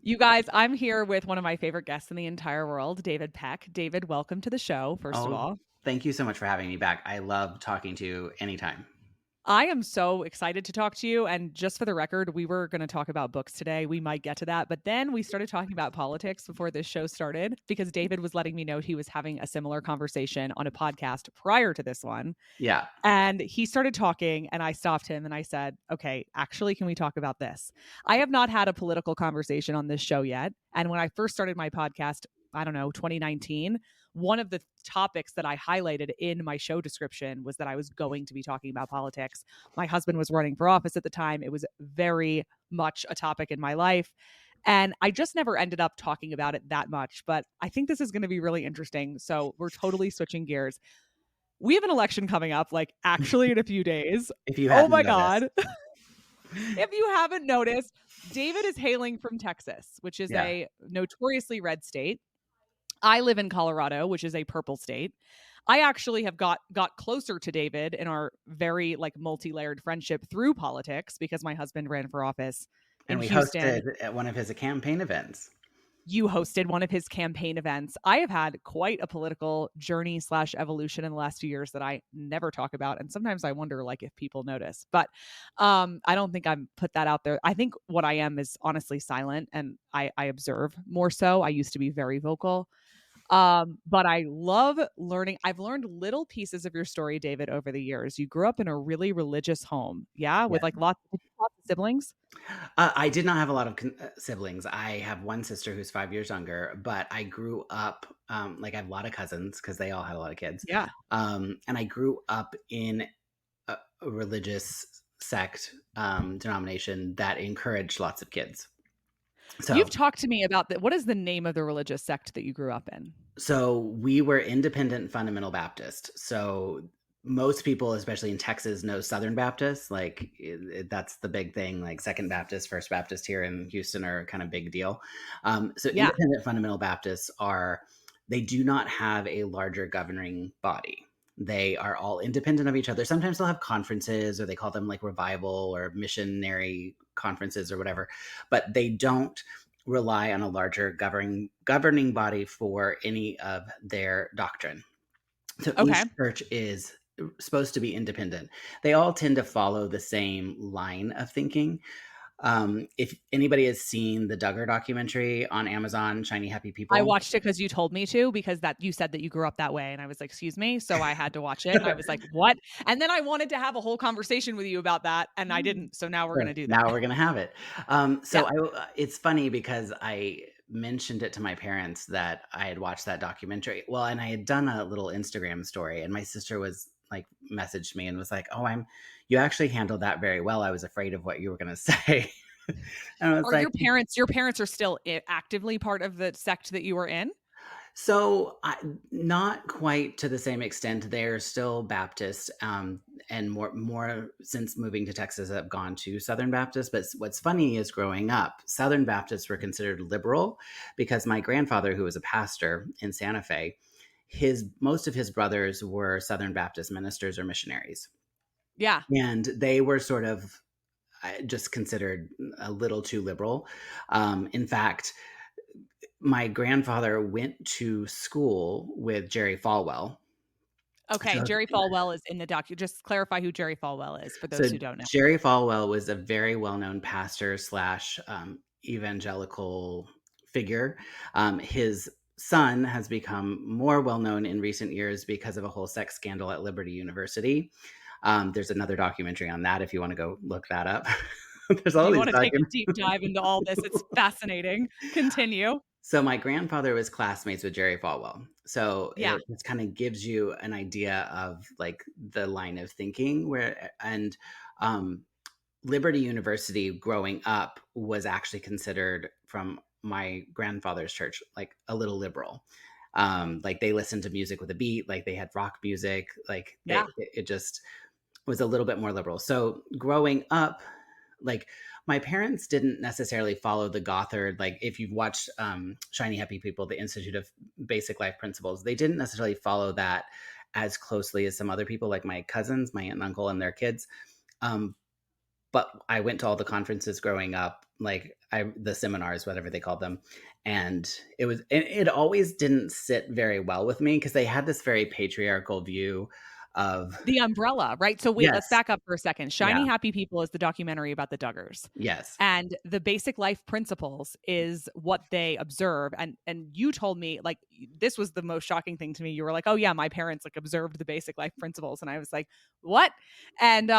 You guys, I'm here with one of my favorite guests in the entire world, David Peck. David, welcome to the show, first of Oh, all. thank you so much for having me back. I love talking to you anytime. I am so excited to talk to you. And just for the record, we were going to talk about books today. We might get to that. But then we started talking about politics before this show started because David was letting me know he was having a similar conversation on a podcast prior to this one. Yeah. And he started talking, and I stopped him and I said, okay, actually, can we talk about this? I have not had a political conversation on this show yet. And when I first started my podcast, I don't know, 2019, one of the topics that I highlighted in my show description was that I was going to be talking about politics. My husband was running for office at the time. It was very much a topic in my life. And I just never ended up talking about it that much. But I think this is going to be really interesting. So we're totally switching gears. We have an election coming up, like actually in a few days. If you Oh hadn't my noticed. God. If you haven't noticed, David is hailing from Texas, which is Yeah. a notoriously red state. I live in Colorado, which is a purple state. I actually have got closer to David in our very like multi-layered friendship through politics because my husband ran for office And in we Houston. hosted at one of his campaign events. You hosted one of his campaign events. I have had quite a political journey slash evolution in the last few years that I never talk about. And sometimes I wonder like if people notice, but I don't think I'm put that out there. I think what I am is honestly silent and I observe more so. I used to be very vocal. But I love learning. I've learned little pieces of your story, David, over the years. You grew up in a really religious home. Yeah. Yeah. With like lots of siblings. I did not have a lot of siblings. I have one sister who's 5 years younger, but I grew up, like I have a lot of cousins because they all had a lot of kids. Yeah. And I grew up in a religious sect, denomination that encouraged lots of kids. You've So talked to me about that. What is the name of the religious sect that you grew up in? So we were independent fundamental Baptist. So most people, especially in Texas, know Southern Baptist. Like that's the big thing. Like Second Baptist, First Baptist here in Houston are kind of big deal. So Yeah. independent fundamental Baptists are, they do not have a larger governing body. They are all independent of each other. Sometimes they'll have conferences or they call them like revival or missionary conferences or whatever, but they don't rely on a larger governing body for any of their doctrine. So Okay. each church is supposed to be independent. They all tend to follow the same line of thinking. If anybody has seen the Duggar documentary on Amazon, Shiny Happy I People, watched it because you told me to, because that you said that you grew up that way. And I was like, excuse me. So I had to watch it. And I was like, what? And then I wanted to have a whole conversation with you about that. And I didn't. So now we're going so to do that. now we're gonna have it. Yeah. It's funny because I mentioned it to my parents that I had watched that documentary. Well, and I had done a little Instagram story, and my sister was like messaged me and was like, "Oh, you actually handled that very well. I was afraid of what you were gonna say." And I was Are like, your parents are still actively part of the sect that you were in? Not quite to the same extent. They're still Baptist, and more since moving to Texas, have gone to Southern Baptist. But what's funny is growing up, Southern Baptists were considered liberal because my grandfather, who was a pastor in Santa Fe, most of his brothers were Southern Baptist ministers or missionaries, Yeah. and they were sort of just considered a little too liberal. In fact, my grandfather went to school with Jerry Falwell. Okay. So, Jerry Falwell is in the Just clarify who Jerry Falwell is for so those who don't know. Jerry Falwell was a very well-known pastor slash evangelical figure. His son has become more well-known in recent years because of a whole sex scandal at Liberty University. There's another documentary on that if you want to go look that up. There's Do all you these want to take a documentaries. deep dive into all this? It's fascinating. Continue. So my grandfather was classmates with Jerry Falwell. So Yeah. it just kind of gives you an idea of like the line of thinking and Liberty University growing up was actually considered from my grandfather's church like a little liberal. Like they listened to music with a beat, like they had rock music, like Yeah. it just was a little bit more liberal. So growing up, like my parents didn't necessarily follow the Gothard. Like if you've watched Shiny Happy People, the Institute of Basic Life Principles, they didn't necessarily follow that as closely as some other people, like my cousins, my aunt and uncle, and their kids. But I went to all the conferences growing up. the seminars, whatever they called them. And it always didn't sit very well with me because they had this very patriarchal view of, The umbrella, right? So wait, let's yes, back up for a second. yeah, Shiny Happy People is the documentary about the Duggars. yes, And the basic life principles is what they observe. And you told me, like, this was the most shocking thing to me. You were like, oh yeah, my parents like observed the basic life principles. And I was like, what? And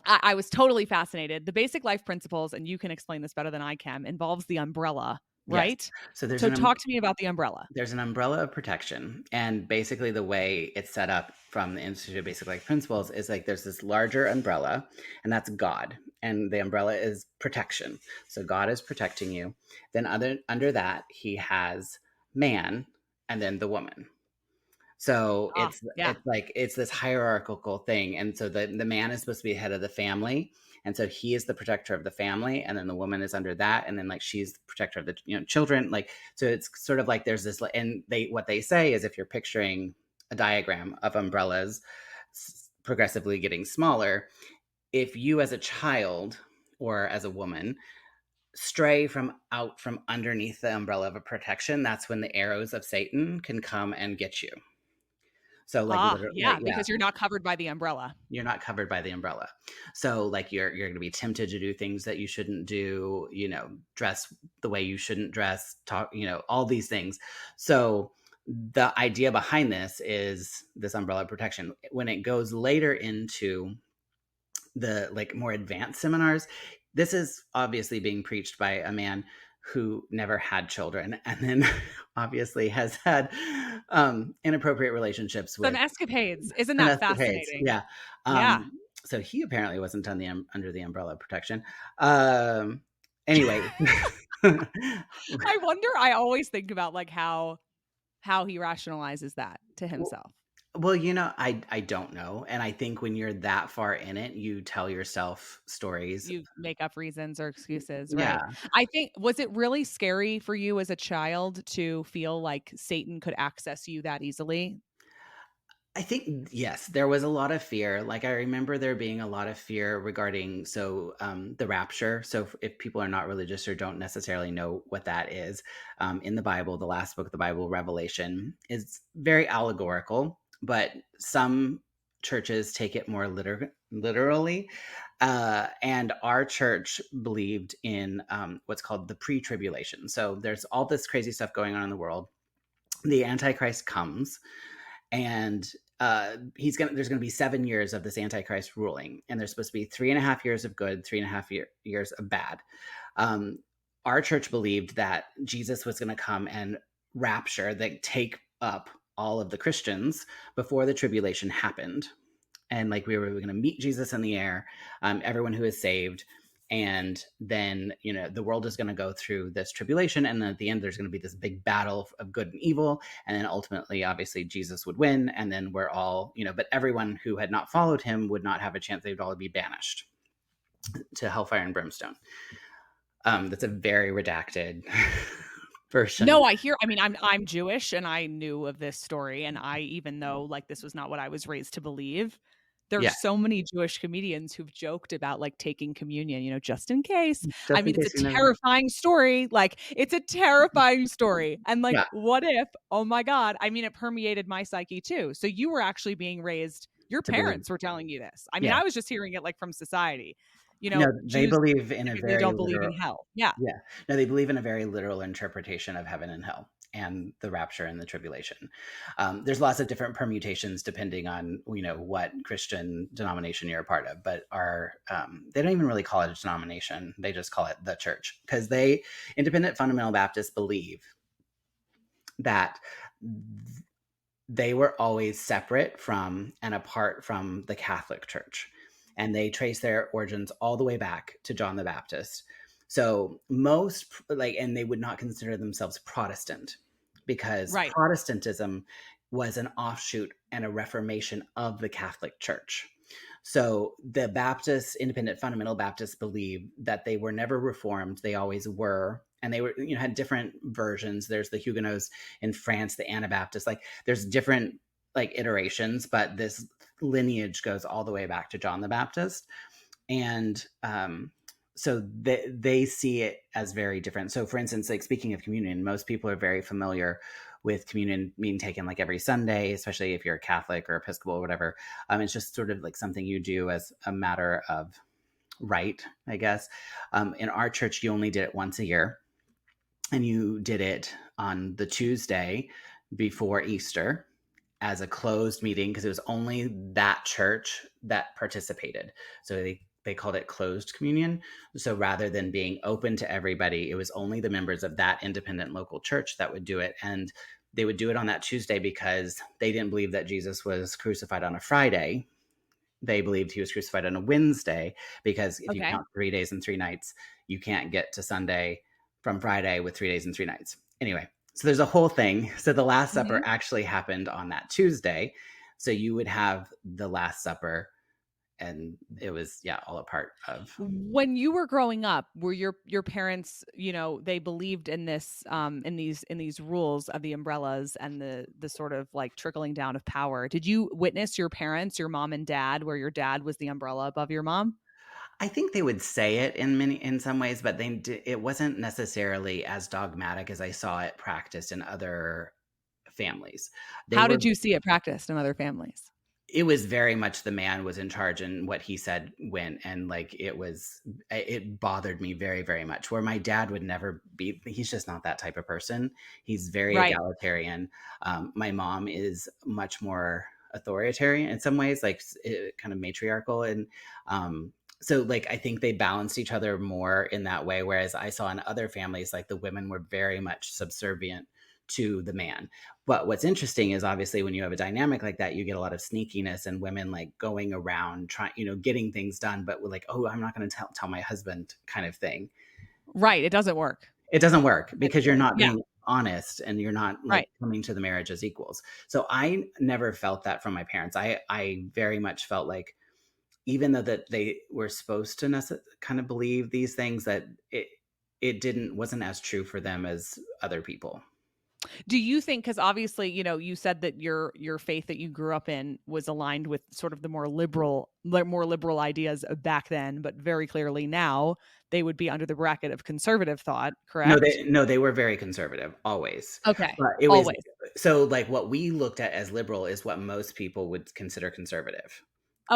I was totally fascinated. The basic life principles, and you can explain this better than I can, involves the umbrella, yes. right? So So talk to me about the umbrella. there's an umbrella of protection, and basically the way it's set up from the Institute of Basic Life Principles is like there's this larger umbrella, and that's God, and the umbrella is protection. So God is protecting you. Then under that, he has man, and then the woman. So Ah, yeah. it's this hierarchical thing, and so the man is supposed to be head of the family, and so he is the protector of the family, and then the woman is under that, and then like she's the protector of the children. Like, so it's sort of like there's this, and what they say is if you're picturing a diagram of umbrellas progressively getting smaller, if you as a child or as a woman stray from underneath the umbrella of a protection, that's when the arrows of Satan can come and get you. So like Ah, literally, yeah, yeah, because you're not covered by the umbrella. you're not covered by the umbrella. So like you're going to be tempted to do things that you shouldn't do, dress the way you shouldn't dress, talk, all these things. So the idea behind this is this umbrella protection. When it goes later into the like more advanced seminars, this is obviously being preached by a man who never had children and then obviously has had inappropriate relationships Some with escapades. Isn't some that escapades. fascinating? Yeah. Yeah. So he apparently wasn't on under the umbrella of protection. Um, anyway. I wonder, I always think about like how he rationalizes that to himself. Well, I don't know. And I think when you're that far in it, you tell yourself stories. You make up reasons or excuses, right? Yeah. I think, was it really scary for you as a child to feel like Satan could access you that easily? I think yes, there was a lot of fear. Like I remember there being a lot of fear regarding the rapture. So if people are not religious or don't necessarily know what that is, in the Bible, the last book of the Bible, Revelation, is very allegorical, but some churches take it more literally. And our church believed in what's called the pre-tribulation. So there's all this crazy stuff going on in the world. The Antichrist comes, and there's gonna be 7 years of this Antichrist ruling, and there's supposed to be 3.5 years of good, 3.5 years of bad. Um, our church believed that Jesus was gonna come and rapture, that take up all of the Christians before the tribulation happened, and like we were going to meet Jesus in the air, everyone who is saved, and then the world is going to go through this tribulation, and then at the end there's going to be this big battle of good and evil, and then ultimately obviously Jesus would win, and then we're all but everyone who had not followed him would not have a chance. They would all be banished to hellfire and brimstone. That's a very redacted version. No, I mean, I'm Jewish and I knew of this story, and I, even though like this was not what I was raised to believe, Yeah, there's so many Jewish comedians who've joked about like taking communion, just in case. I just in mean, it's case a you never. terrifying story. Like, it's a terrifying story. And like, Yeah, what if, oh my God, I mean, it permeated my psyche too. So you were actually being raised, your to believe. parents were telling you this. I mean, Yeah. I was just hearing it like from society. No, they Jews believe in a typically very don't believe in literal. hell. Yeah. Yeah. No, they believe in a very literal interpretation of heaven and hell and the rapture and the tribulation. There's lots of different permutations depending on what Christian denomination you're a part of, but they don't even really call it a denomination. They just call it the church, because independent fundamental Baptists believe that they were always separate from and apart from the Catholic Church. And they trace their origins all the way back to John the Baptist. So and they would not consider themselves Protestant, because Right. Protestantism was an offshoot and a reformation of the Catholic Church. So the independent fundamental Baptists believe that they were never reformed. They always were. And they were, had different versions. There's the Huguenots in France, the Anabaptists, like there's different like iterations, but this lineage goes all the way back to John the Baptist. And so they see it as very different. So for instance, like speaking of communion, most people are very familiar with communion being taken like every Sunday, especially if you're a Catholic or Episcopal or whatever. It's just sort of like something you do as a matter of right, I guess. In our church, you only did it once a year, and you did it on the Tuesday before Easter as a closed meeting because it was only that church that participated. So they called it closed communion. So rather than being open to everybody, it was only the members of that independent local church that would do it. And they would do it on that Tuesday because they didn't believe that Jesus was crucified on a Friday. They believed he was crucified on a Wednesday because if you Okay. count 3 days and 3 nights, you can't get to Sunday from Friday with 3 days and 3 nights. Anyway, so there's a whole thing. So the Last Supper Mhm. actually happened on that Tuesday. So you would have the Last Supper, and it was, yeah, all a part of. When you were growing up, were your parents, they believed in this, in these rules of the umbrellas and the sort of like trickling down of power? Did you witness your parents, your mom and dad, where your dad was the umbrella above your mom? I think they would say it in some ways, but it wasn't necessarily as dogmatic as I saw it practiced in other families. They How were did you see it practiced in other families? It was very much the man was in charge and what he said went, and like it bothered me very, very much, where my dad would never be. He's just not that type of person. He's very Right. egalitarian. My mom is much more authoritarian in some ways, like kind of matriarchal, and so like I think they balanced each other more in that way, whereas I saw in other families like the women were very much subservient to the man. But what's interesting is obviously when you have a dynamic like that, you get a lot of sneakiness and women like going around trying, getting things done, but we're like, oh, I'm not going to tell my husband kind of thing. Right, it doesn't work. It doesn't work because you're not Yeah, being honest and you're not like right. coming to the marriage as equals. So I never felt that from my parents. I very much felt like even though that they were supposed to kind of believe these things, that it didn't wasn't as true for them as other people. Do you think, because obviously, you said that your faith that you grew up in was aligned with sort of the more liberal ideas back then, but very clearly now they would be under the bracket of conservative thought, correct? No, they were very conservative, always. Okay. But it was Always. so, like, what we looked at as liberal is what most people would consider conservative.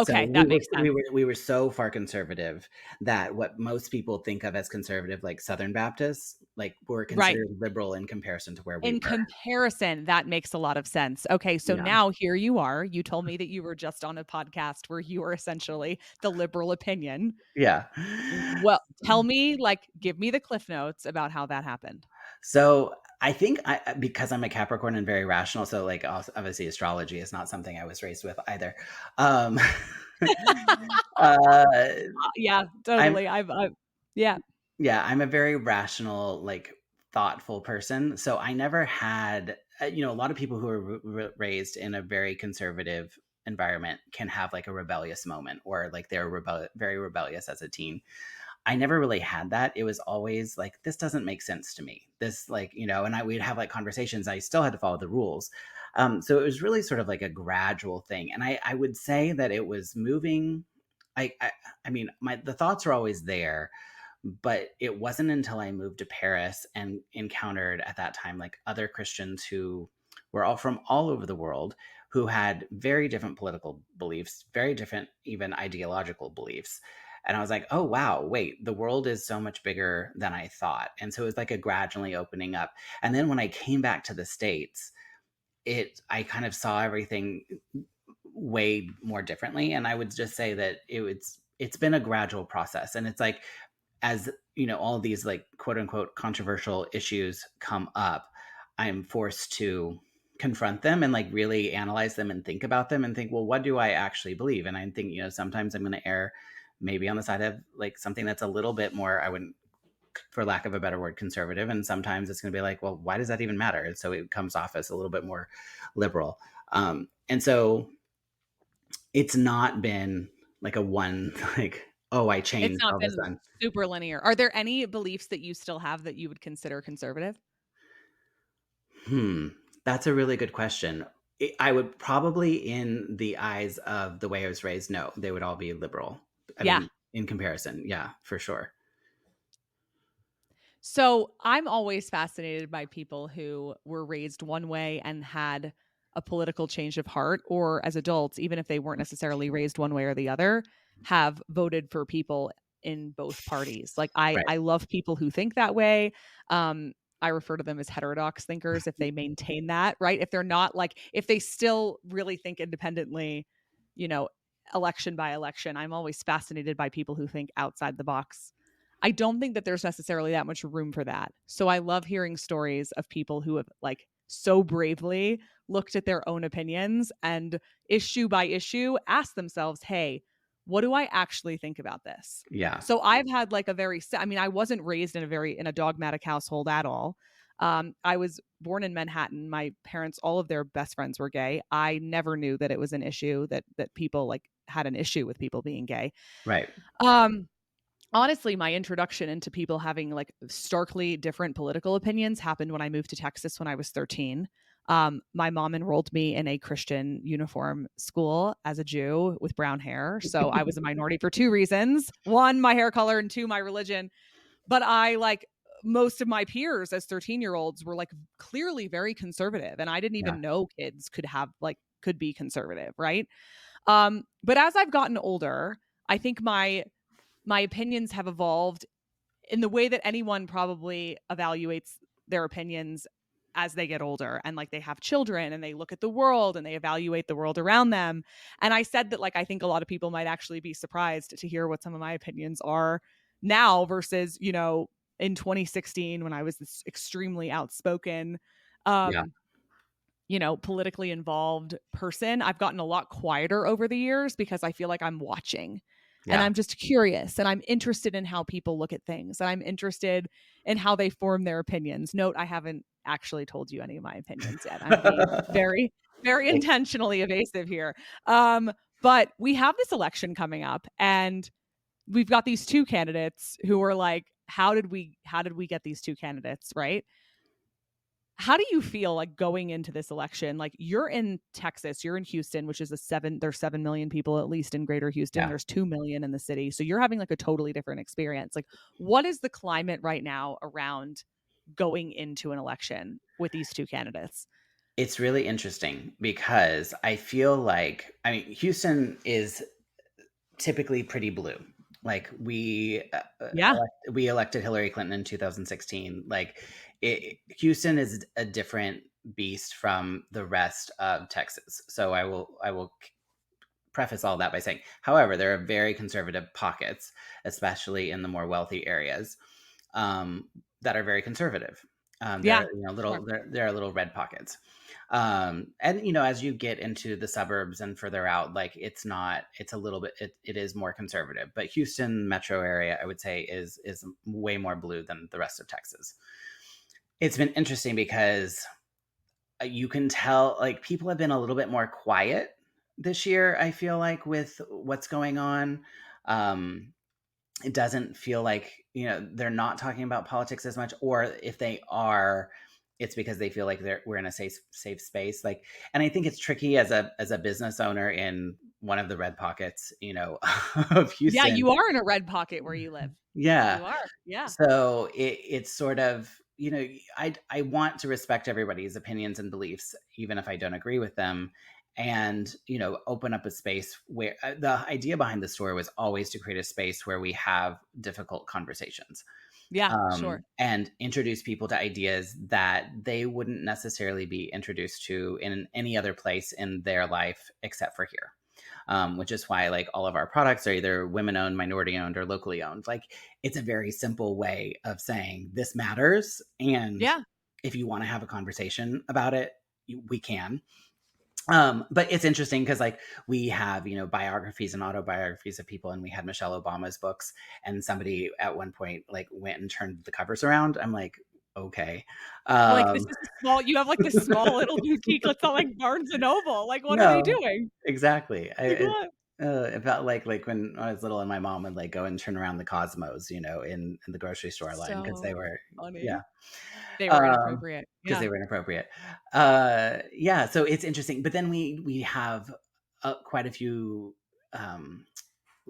So Okay, that makes sense. we were so far conservative that what most people think of as conservative, like Southern Baptists, like, were Right. considered liberal in comparison to where we In were. comparison, that makes a lot of sense. Okay, so Yeah. now here you are. You told me that you were just on a podcast where you were essentially the liberal opinion. Yeah. Well, tell me, like, give me the cliff notes about how that happened. So I think because I'm a Capricorn and very rational, so like obviously astrology is not something I was raised with either. Um, uh, Yeah, I'm totally. Yeah. I'm a very rational, like thoughtful person. So I never had, a lot of people who are raised in a very conservative environment can have like a rebellious moment or like they're very rebellious as a teen. I never really had that. It was always like, this doesn't make sense to me. This, like, and we'd have like conversations. I still had to follow the rules. So it was really sort of like a gradual thing. And I would say that it was moving. I mean, the thoughts are always there, but it wasn't until I moved to Paris and encountered at that time like other Christians who were all from all over the world who had very different political beliefs, very different even ideological beliefs. And I was like, oh, wow, wait, the world is so much bigger than I thought. And so it was like a gradually opening up. And then when I came back to the States, I kind of saw everything way more differently. And I would just say that it's been a gradual process. And it's like, as all these like quote unquote controversial issues come up, I'm forced to confront them and like really analyze them and think about them and think, well, what do I actually believe? And I think, sometimes I'm going to err maybe on the side of like something that's a little bit more, I wouldn't, for lack of a better word, conservative. And sometimes it's going to be like, well, why does that even matter? And so it comes off as a little bit more liberal. And so it's not been like a one, like, oh, I It's changed not all of a been sudden. super linear. Are there any beliefs that you still have that you would consider conservative? Hmm. That's a really good question. I would probably, in the eyes of the way I was raised, no, they would all be liberal. I Yeah. mean, in comparison, yeah, for sure. So I'm always fascinated by people who were raised one way and had a political change of heart, or as adults, even if they weren't necessarily raised one way or the other, have voted for people in both parties. Like Right. I love people who think that way. Um, I refer to them as heterodox thinkers if they maintain that, right? If they're not like, if they still really think independently, you know, election by election. I'm always fascinated by people who think outside the box. I don't think that there's necessarily that much room for that. So I love hearing stories of people who have like so bravely looked at their own opinions and issue by issue asked themselves, "Hey, what do I actually think about this?" Yeah. So I've had like a very I mean, I wasn't raised in a dogmatic household at all. I was born in Manhattan. My parents, all of their best friends were gay. I never knew that it was an issue that people like had an issue with people being gay. Right. Um Honestly, my introduction into people having like starkly different political opinions happened when I moved to Texas when I was 13. My mom enrolled me in a Christian uniform school as a Jew with brown hair. So I was a minority for two reasons. One, my hair color, and two, my religion. But I like most of my peers as 13-year-olds were like clearly very conservative. And I didn't Yeah. even know kids could be conservative, right? But as I've gotten older, I think my opinions have evolved in the way that anyone probably evaluates their opinions as they get older and like they have children and they look at the world and they evaluate the world around them. And I said that like I think a lot of people might actually be surprised to hear what some of my opinions are now versus, in 2016 when I was this extremely outspoken Yeah. um politically involved person. I've gotten a lot quieter over the years because I feel like I'm watching and Yeah. I'm just curious and I'm interested in how people look at things and I'm interested in how they form their opinions. Note, I haven't actually told you any of my opinions yet. I'm being very, very Like, intentionally evasive here. But we have this election coming up and we've got these two candidates who are like, how did we get these two candidates, right? How do you feel like going into this election? Like you're in Texas, you're in Houston, which is there's 7 million people at least in greater Houston. yeah. There's 2 million in the city. So you're having like a totally different experience. Like what is the climate right now around going into an election with these two candidates? It's really interesting because I feel like, I mean, Houston is typically pretty blue. Like Yeah. we elected Hillary Clinton in 2016. Like Houston is a different beast from the rest of Texas. So I will preface all that by saying, however, there are very conservative pockets, especially in the more wealthy areas, that are very conservative. There, Yeah. are, Sure. there are little red pockets, and as you get into the suburbs and further out, like it's a little bit, it is more conservative. But Houston metro area, I would say, is way more blue than the rest of Texas. It's been interesting because you can tell like people have been a little bit more quiet this year, I feel like, with what's going on. um it doesn't feel like they're not talking about politics as much, or if they are, it's because they feel like we're in a safe space. Like, and I think it's tricky as a business owner in one of the red pockets, of Yeah. Houston. You are in a red pocket where you live. Yeah. You are. Yeah. So it's sort of, I want to respect everybody's opinions and beliefs, even if I don't agree with them, and open up a space where the idea behind the store was always to create a space where we have difficult conversations, Yeah. Sure. and introduce people to ideas that they wouldn't necessarily be introduced to in any other place in their life except for here. Which is why like all of our products are either women owned, minority owned, or locally owned. Like it's a very simple way of saying this matters. And Yeah. if you want to have a conversation about it, we can. But it's interesting because like we have, biographies and autobiographies of people, and we had Michelle Obama's books, and somebody at one point like went and turned the covers around. I'm like, okay. Like this Um, is a small, you have like this small little boutique. It's not like Barnes and Noble. Like, what are they no, doing? exactly. Like what? It felt like when I was little and my mom would like go and turn around the Cosmos, in the grocery store line because they So were, yeah, funny. They were inappropriate. because Yeah. they were inappropriate. Yeah, so it's interesting. But then we have quite a few um,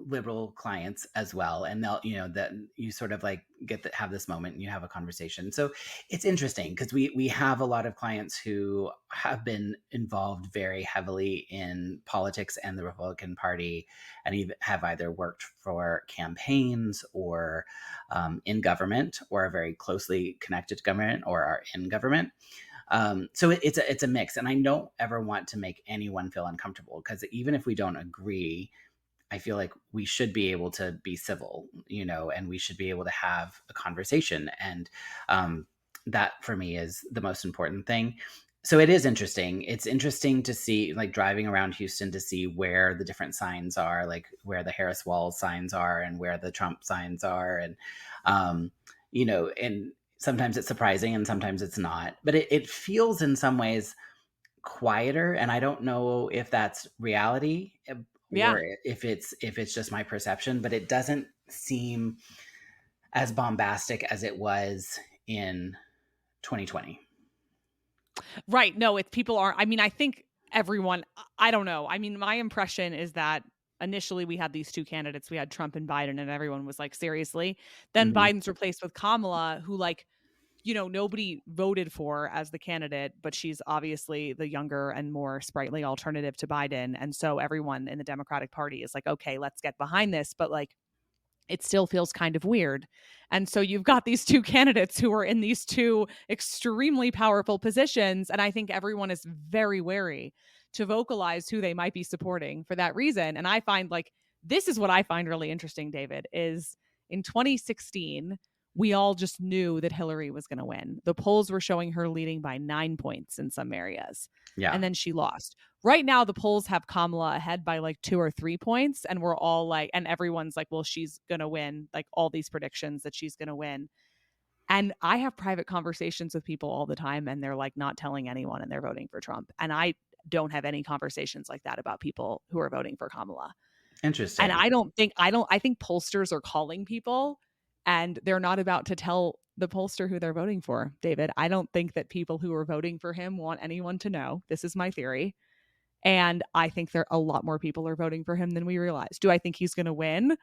liberal clients as well, and they'll, that you sort of like get to have this moment and you have a conversation. So it's interesting because we have a lot of clients who have been involved very heavily in politics and the Republican Party, and even have either worked for campaigns or in government, or are very closely connected to government, or are in government. So it's a mix, and I don't ever want to make anyone feel uncomfortable, because even if we don't agree, I feel like we should be able to be civil, and we should be able to have a conversation. And that for me is the most important thing. So it is interesting. It's interesting to see, like driving around Houston, to see where the different signs are, like where the Harris Wall signs are and where the Trump signs are. And, and sometimes it's surprising and sometimes it's not. But it feels in some ways quieter, and I don't know if that's reality, Yeah. or if it's just my perception, but it doesn't seem as bombastic as it was in 2020. Right. No, it's people are, I mean, I think everyone, I don't know. I mean, my impression is that initially we had these two candidates. We had Trump and Biden, and everyone was like, seriously. Then Mhm. Biden's replaced with Kamala, who, like, nobody voted for as the candidate, but she's obviously the younger and more sprightly alternative to Biden. And so everyone in the Democratic Party is like, okay, let's get behind this. But like, it still feels kind of weird. And so you've got these two candidates who are in these two extremely powerful positions. And I think everyone is very wary to vocalize who they might be supporting for that reason. And I find, like, this is what I find really interesting, David, is in 2016, we all just knew that Hillary was going to win. The polls were showing her leading by 9 points in some areas. Yeah. And then she lost. Right now, the polls have Kamala ahead by like 2 or 3 points. And we're all like, and everyone's like, well, she's going to win. Like, all these predictions that she's going to win. And I have private conversations with people all the time, and they're like not telling anyone, and they're voting for Trump. And I don't have any conversations like that about people who are voting for Kamala. And Interesting. I think pollsters are calling people, and they're not about to tell the pollster who they're voting for, David. I don't think that people who are voting for him want anyone to know. This is my theory. And I think there a lot more people are voting for him than we realize. Do I think he's going to win?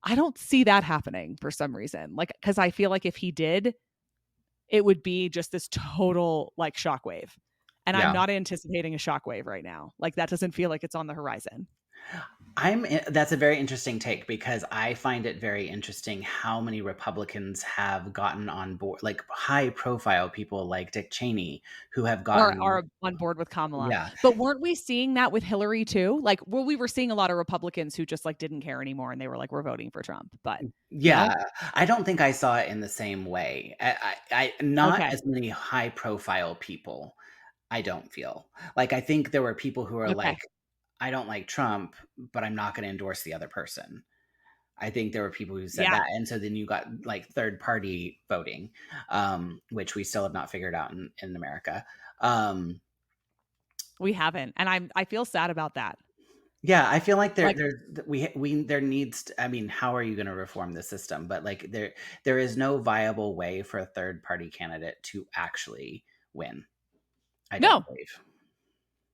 I don't see that happening for some reason. Like, because I feel like if he did, it would be just this total like shockwave. And I'm Yeah. not anticipating a shockwave right now. Like, that doesn't feel like it's on the horizon. That's a very interesting take, because I find it very interesting how many Republicans have gotten on board, like high profile people like Dick Cheney, who have Are gotten, on board with Kamala. yeah. But weren't we seeing that with Hillary too? Like, well, we were seeing a lot of Republicans who just like didn't care anymore, and they were like, we're voting for Trump. But Yeah, no? I don't think I saw it in the same way. Not Okay. as many high profile people, I don't feel. Like, I think there were people who are Okay. like, I don't like Trump, but I'm not going to endorse the other person. I think there were people who said Yeah, that. And so then you got like third party voting, which we still have not figured out in America. Um, we haven't. And I feel sad about that. yeah, I feel like Like, there needs to, I mean, how are you going to reform the system? But like there is no viable way for a third party candidate to actually win. I don't no. believe.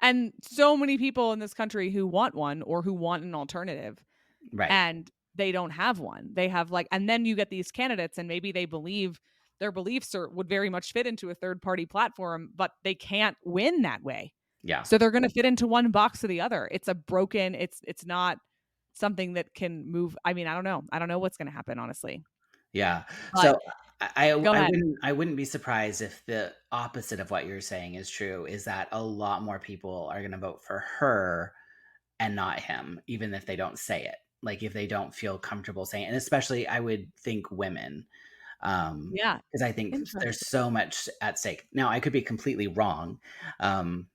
And so many people in this country who want one or who want an alternative, Right. and they don't have one. They have like, and then you get these candidates, and maybe they believe their beliefs would very much fit into a third party platform, but they can't win that way. Yeah. So they're going to fit into one box or the other. It's a broken, it's not something that can move. I mean, I don't know. I don't know what's going to happen, honestly. Yeah. But So I go ahead. I wouldn't be surprised if the opposite of what you're saying is true, is that a lot more people are going to vote for her and not him, even if they don't say it. Like, if they don't feel comfortable saying it. And especially I would think women, Yeah. because I think there's Interesting. so much at stake. Now, I could be completely wrong, um,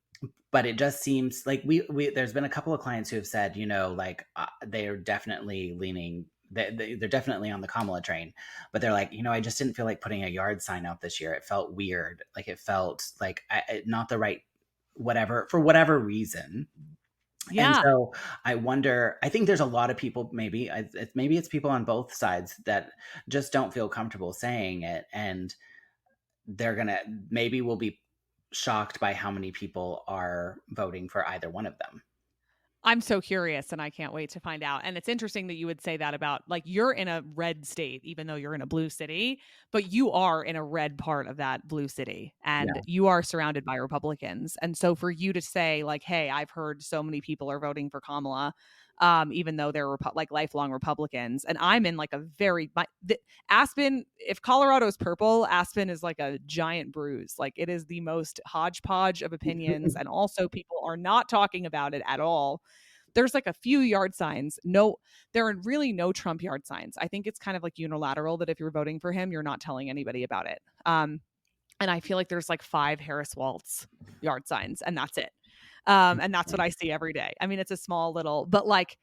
but it just seems like we there's been a couple of clients who have said, like, they are definitely leaning. They're definitely on the Kamala train, but they're like, I just didn't feel like putting a yard sign out this year. It felt weird. Like, it felt like not the right whatever, for whatever reason. And Yeah. so I wonder, I think there's a lot of people, maybe it's people on both sides that just don't feel comfortable saying it. And they're going to, maybe will be shocked by how many people are voting for either one of them. I'm so curious and I can't wait to find out. And it's interesting that you would say that about like you're in a red state, even though you're in a blue city, but you are in a red part of that blue city and Yeah. you are surrounded by Republicans. And so for you to say, like, hey, I've heard so many people are voting for Kamala, even though they're like lifelong Republicans. And I'm in like a very, Aspen, if Colorado's purple, Aspen is like a giant bruise. Like it is the most hodgepodge of opinions. And also people are not talking about it at all. There's like a few yard signs. No, there are really no Trump yard signs. I think it's kind of like unilateral that if you're voting for him, you're not telling anybody about it. And I feel like there's like 5 Harris Waltz yard signs, and that's it. And that's what I see every day. I mean, it's a small little, but like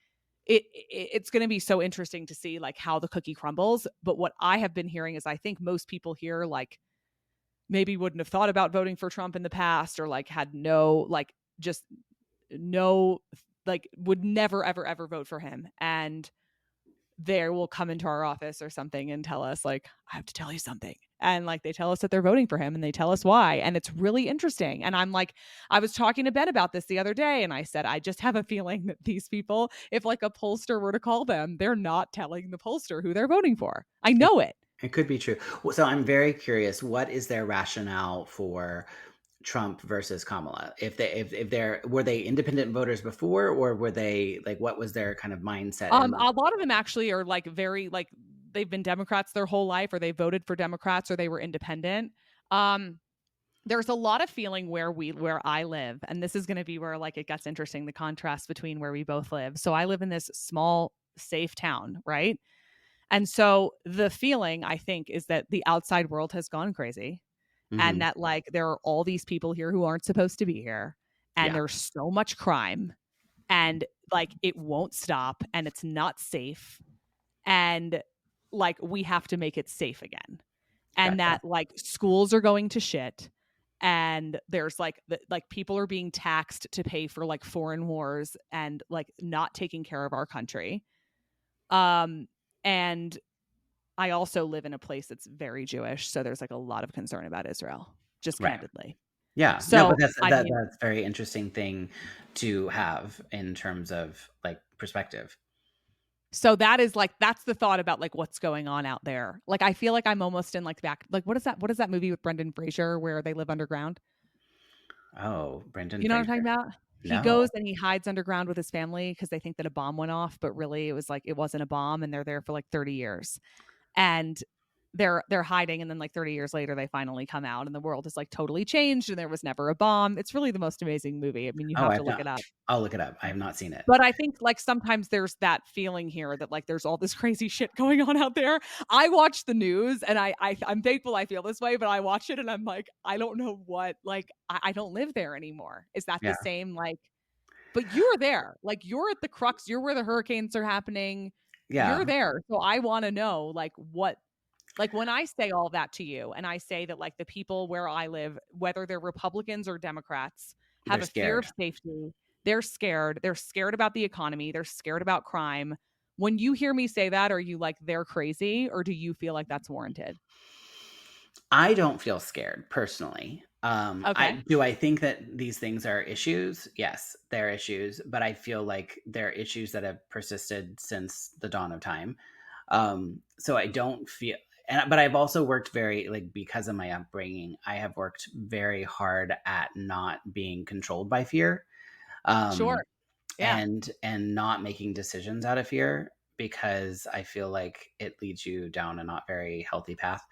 it's going to be so interesting to see like how the cookie crumbles. But what I have been hearing is I think most people here like maybe wouldn't have thought about voting for Trump in the past or like had no like just no like would never ever ever vote for him, and they will come into our office or something and tell us like, I have to tell you something, and like they tell us that they're voting for him and they tell us why, and it's really interesting. And I'm like, I was talking to Ben about this the other day and I said I just have a feeling that these people, if like a pollster were to call them, they're not telling the pollster who they're voting for. I It, know it. it could be true. So I'm very curious. What is their rationale for Trump versus Kamala? If they're were they independent voters before, or were they like what was their kind of mindset? And A lot of them actually are like very like they've been Democrats their whole life, or they voted for Democrats, or they were independent. Um, there's a lot of feeling where I live, and this is going to be where like it gets interesting, the contrast between where we both live. So I live in this small, safe town, right? And so the feeling I think is that the outside world has gone crazy, and Mhm. that like there are all these people here who aren't supposed to be here, and Yeah, there's so much crime, and like it won't stop, and it's not safe, and like we have to make it safe again, and gotcha. that like schools are going to shit, and there's like like people are being taxed to pay for like foreign wars and like not taking care of our country. And I also live in a place that's very Jewish, so there's like a lot of concern about Israel, just Right. candidly. Yeah. No, but So I mean, that's a very interesting thing to have in terms of like perspective. so that is like that's the thought about like what's going on out there. Like I feel like I'm almost in like back like what is that movie with Brendan Fraser where they live underground? Oh, Brendan You know what I'm talking Fraser. about? He No. goes and he hides underground with his family because they think that a bomb went off, but really it was like it wasn't a bomb, and they're there for like 30 years. And they're hiding, and then like 30 years later they finally come out and the world is like totally changed and there was never a bomb. It's really the most amazing movie. I mean, you Oh, have to I've look not. it up. I'll look it up. I have not seen it. But I think like sometimes there's that feeling here that like there's all this crazy shit going on out there. I watch the news and I'm thankful I feel this way, but I watch it and I'm like, I don't know what like I don't live there anymore. Is that the Yeah. same like but you're there. Like you're at the crux, you're where the hurricanes are happening. You're Yeah. there. So I want to know like what like when I say all that to you and I say that like the people where I live, whether they're Republicans or Democrats, They're have a fear of scared. safety. They're scared. They're scared about the economy. They're scared about crime. When you hear me say that, are you like they're crazy, or do you feel like that's warranted? I don't feel scared personally. Okay. I think that these things are issues? Yes, they're issues, but I feel like they're issues that have persisted since the dawn of time. So I don't feel, but I've also worked very like because of my upbringing, I have worked very hard at not being controlled by fear. Sure. Um, Yeah. and not making decisions out of fear because I feel like it leads you down a not very healthy path.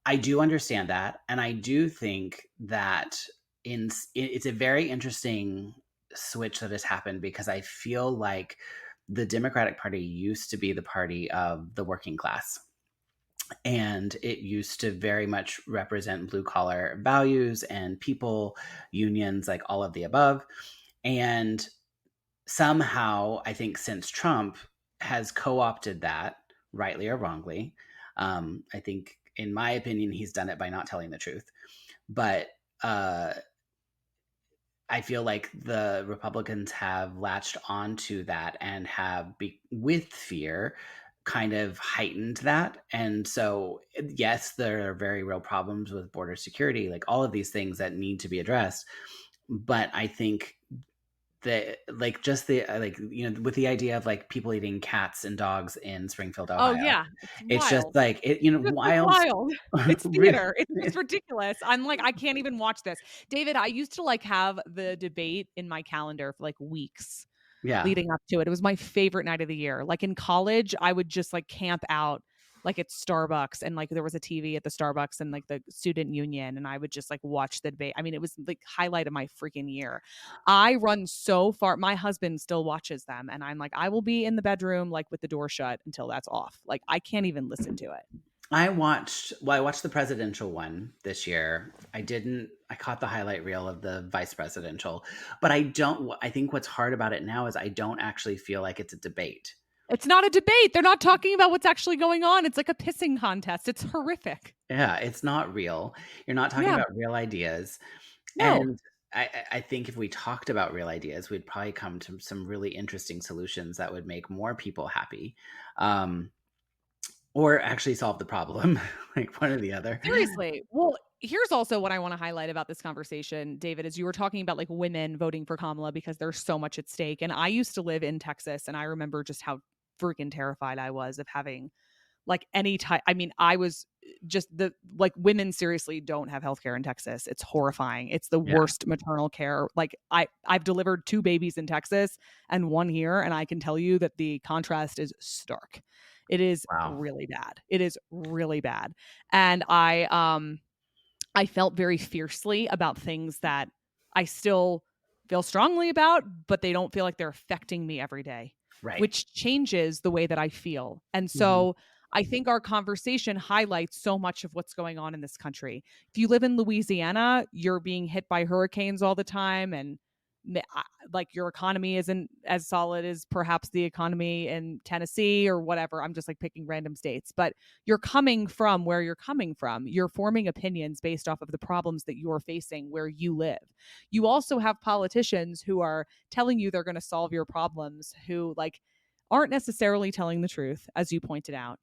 I do understand that, and I do think that it's a very interesting switch that has happened because I feel like the Democratic Party used to be the party of the working class, and it used to very much represent blue collar values and people, unions, like all of the above. And somehow, I think since Trump has co opted that, rightly or wrongly, I think, in my opinion, he's done it by not telling the truth. But uh, I feel like the Republicans have latched onto that and have, with fear, kind of heightened that. And so, yes, there are very real problems with border security, like all of these things that need to be addressed. But I think with the idea of like people eating cats and dogs in Springfield, Oh, Ohio. yeah, it's It's just wild. like It's just wild. wild. It's Re- theater. It's just ridiculous. I'm like, I can't even watch this. David, I used to, like, have the debate in my calendar for, like, weeks yeah. leading up to it. It was my favorite night of the year. Like, in college, I would just, like, camp out, like, at Starbucks, and, like, there was a TV at the Starbucks and, like, the student union, and I would just, like, watch the debate. I mean, it was, like, highlight of my freaking year. I run so far. My husband still watches them, and I'm like, I will be in the bedroom, like, with the door shut until that's off. Like, I can't even listen to it. I watched the presidential one this year. I caught the highlight reel of the vice presidential, but I think what's hard about it now is I don't actually feel like it's a debate. It's not a debate. They're not talking about what's actually going on. It's like a pissing contest. It's horrific. Yeah, it's not real. You're not talking Yeah. about real ideas. No. And I think if we talked about real ideas, we'd probably come to some really interesting solutions that would make more people happy, um, or actually solve the problem, like one or the other. Seriously. Well, here's also what I want to highlight about this conversation, David, is you were talking about like women voting for Kamala because there's so much at stake. And I used to live in Texas, and I remember just how freaking terrified I was of having like any type. I mean, I was just the like women seriously don't have healthcare in Texas. It's horrifying. It's the Yeah. worst maternal care. Like I've delivered 2 babies in Texas and 1 here, and I can tell you that the contrast is stark. It is Wow. really bad. It is really bad. And I felt very fiercely about things that I still feel strongly about, but they don't feel like they're affecting me every day, Right. which changes the way that I feel. And Mhm. so I think our conversation highlights so much of what's going on in this country. If you live in Louisiana, you're being hit by hurricanes all the time, and like your economy isn't as solid as perhaps the economy in Tennessee or whatever. I'm just like picking random states, but you're coming from where you're coming from. You're forming opinions based off of the problems that you're facing where you live. You also have politicians who are telling you they're going to solve your problems who like aren't necessarily telling the truth, as you pointed out.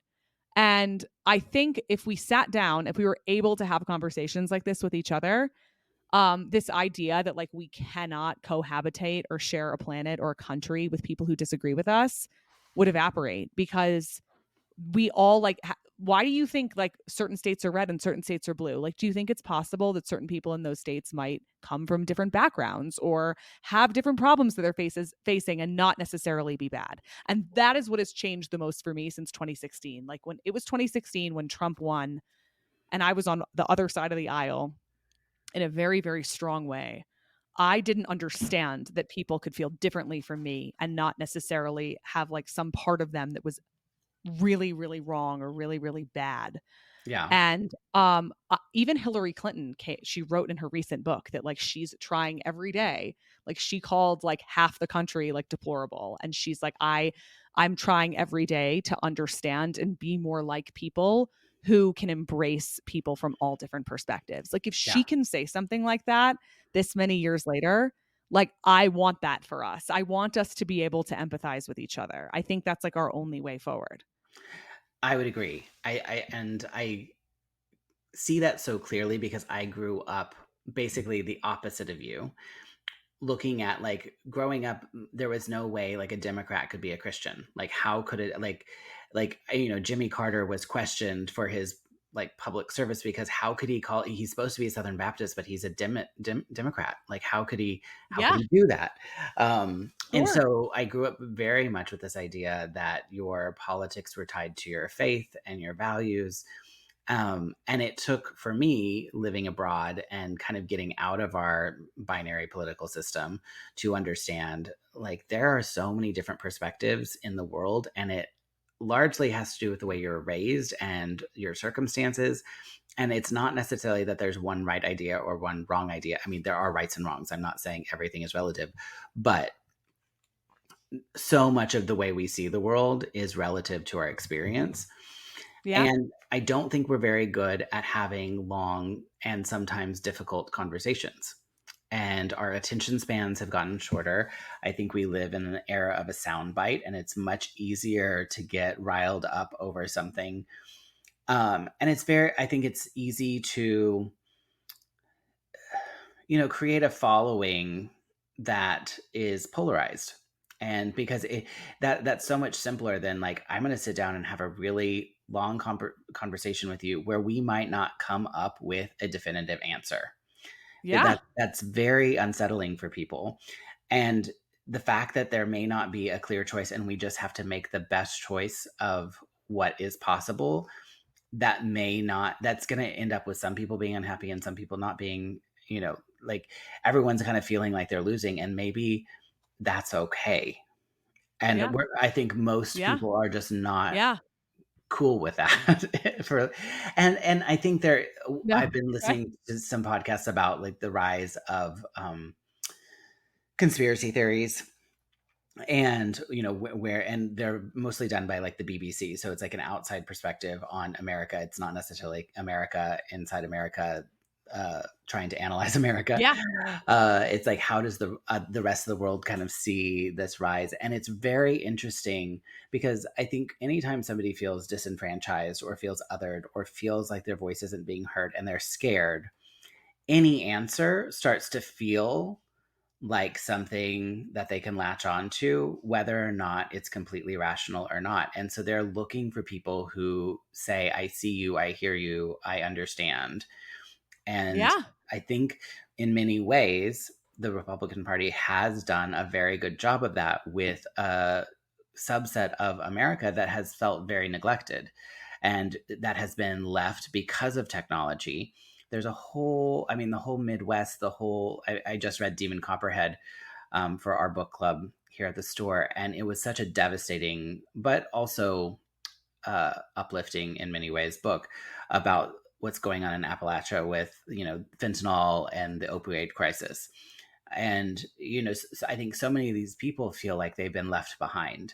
And I think if we sat down, if we were able to have conversations like this with each other, this idea that like we cannot cohabitate or share a planet or a country with people who disagree with us would evaporate, because we all like why do you think like certain states are red and certain states are blue? Like, do you think it's possible that certain people in those states might come from different backgrounds or have different problems that they're facing and not necessarily be bad? And that is what has changed the most for me since 2016. Like when it was 2016 when Trump won and I was on the other side of the aisle in a very, very strong way. I didn't understand that people could feel differently from me and not necessarily have like some part of them that was really, really wrong or really, really bad. Yeah. And even Hillary Clinton, she wrote in her recent book that like she's trying every day. Like she called like half the country like deplorable, and she's like, I'm trying every day to understand and be more like people who can embrace people from all different perspectives. Like if Yeah. she can say something like that this many years later, like I want that for us. I want us to be able to empathize with each other. I think that's like our only way forward. I would agree. I see that so clearly because I grew up basically the opposite of you. Looking at like growing up, there was no way like a Democrat could be a Christian. Like how could it Jimmy Carter was questioned for his like public service because he's supposed to be a Southern Baptist, but he's a Democrat. Like how could Yeah, he do that? And sure. so I grew up very much with this idea that your politics were tied to your faith and your values. And it took for me living abroad and kind of getting out of our binary political system to understand like there are so many different perspectives in the world, and it largely has to do with the way you're raised and your circumstances. And it's not necessarily that there's one right idea or one wrong idea. I mean, there are rights and wrongs. I'm not saying everything is relative, but so much of the way we see the world is relative to our experience. Yeah. And I don't think we're very good at having long and sometimes difficult conversations. And our attention spans have gotten shorter. I think we live in an era of a soundbite, and it's much easier to get riled up over something. And I think it's easy to, create a following that is polarized. And because that's so much simpler than like, I'm going to sit down and have a really long conversation with you where we might not come up with a definitive answer. Yeah. That's very unsettling for people. And the fact that there may not be a clear choice and we just have to make the best choice of what is possible, that's going to end up with some people being unhappy and some people not being, like everyone's kind of feeling like they're losing, and maybe that's okay. And Yeah. I think most Yeah. people are just not Yeah. cool with that. And I think Yeah. I've been Okay. listening to some podcasts about like the rise of conspiracy theories, and and they're mostly done by like the BBC, so it's like an outside perspective on America. It's not necessarily America inside America trying to analyze America. Yeah. It's like, how does the rest of the world kind of see this rise? And it's very interesting because I think anytime somebody feels disenfranchised or feels othered or feels like their voice isn't being heard and they're scared, any answer starts to feel like something that they can latch on to, whether or not it's completely rational or not. And so they're looking for people who say, I see you, I hear you, I understand. And Yeah. I think in many ways, the Republican Party has done a very good job of that with a subset of America that has felt very neglected and that has been left because of technology. There's the whole Midwest, I just read Demon Copperhead for our book club here at the store, and it was such a devastating, but also uplifting in many ways book about what's going on in Appalachia with fentanyl and the opioid crisis. And I think so many of these people feel like they've been left behind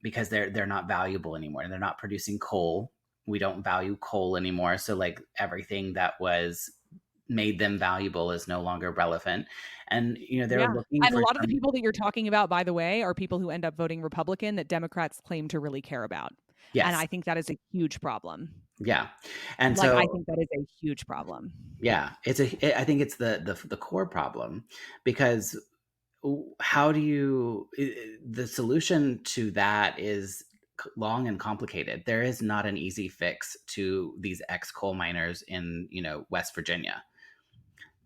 because they're not valuable anymore, and they're not producing coal. We don't value coal anymore, so like everything that was made them valuable is no longer relevant. And they're Yeah. looking And a for lot of the some. people that you're talking about, by the way, are people who end up voting Republican that Democrats claim to really care about. And Yes. I think that is a huge problem. Yeah. And Like, I so think that is a huge problem. yeah, I think it's the core problem, because how do you the solution to that is long and complicated. There is not an easy fix to these ex coal miners in West Virginia.